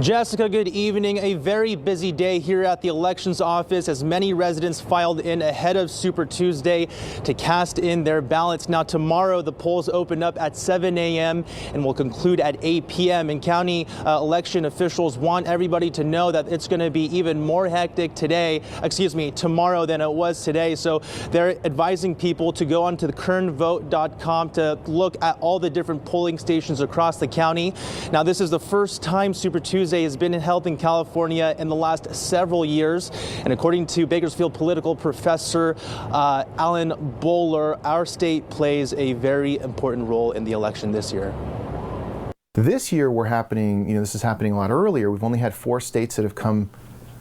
Jessica, good evening. A very busy day here at the elections office as many residents filed in ahead of Super Tuesday to cast in their ballots. Now tomorrow the polls open up at 7 a.m. and will conclude at 8 p.m. And county election officials want everybody to know that it's going to be even more hectic tomorrow than it was today. So they're advising people to go onto the kernvote.com to look at all the different polling stations across the county. Now this is the first time Super Tuesday has been held in California in the last several years. And according to Bakersfield political professor Alan Bowler, our state plays a very important role in the election this year. This year this is happening a lot earlier. We've only had 4 states that have come,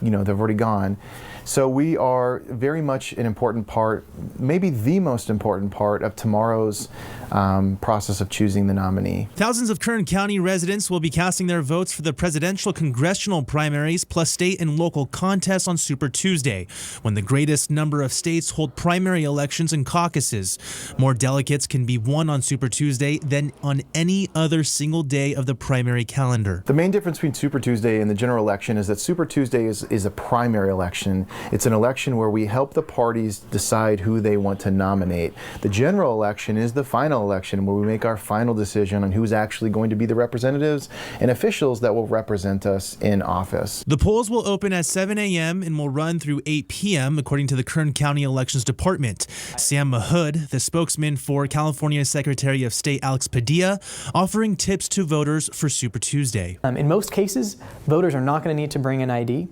they've already gone. So we are very much an important part, maybe the most important part of tomorrow's process of choosing the nominee. Thousands of Kern County residents will be casting their votes for the presidential congressional primaries plus state and local contests on Super Tuesday, when the greatest number of states hold primary elections and caucuses. More delegates can be won on Super Tuesday than on any other single day of the primary calendar. The main difference between Super Tuesday and the general election is that Super Tuesday is a primary election. It's an election where we help the parties decide who they want to nominate. The general election is the final election where we make our final decision on who's actually going to be the representatives and officials that will represent us in office. The polls will open at 7 a.m. and will run through 8 p.m. according to the Kern County Elections Department. Sam Mahood, the spokesman for California Secretary of State Alex Padilla, offering tips to voters for Super Tuesday. In most cases, voters are not going to need to bring an ID.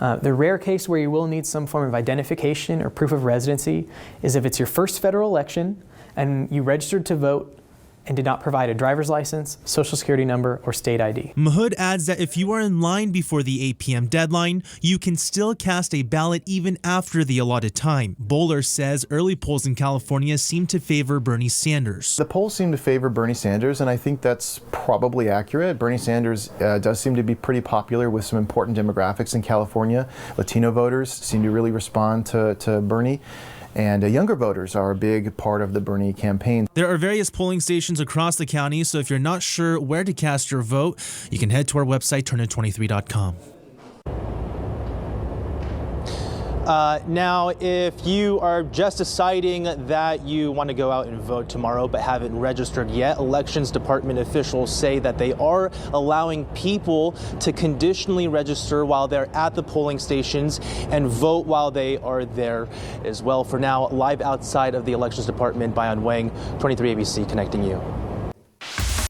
The rare case where you will need some form of identification or proof of residency is if it's your first federal election and you registered to vote and did not provide a driver's license, social security number, or state ID. Mahood adds that if you are in line before the 8 p.m. deadline, you can still cast a ballot even after the allotted time. Bowler says early polls in California seem to favor Bernie Sanders. The polls seem to favor Bernie Sanders, and I think that's probably accurate. Bernie Sanders does seem to be pretty popular with some important demographics in California. Latino voters seem to really respond to Bernie. And younger voters are a big part of the Bernie campaign. There are various polling stations across the county, so if you're not sure where to cast your vote, you can head to our website, turner23.com. Now, if you are just deciding that you want to go out and vote tomorrow but haven't registered yet, Elections Department officials say that they are allowing people to conditionally register while they're at the polling stations and vote while they are there as well. For now, live outside of the Elections Department, Bayan Wang, 23 ABC, connecting you.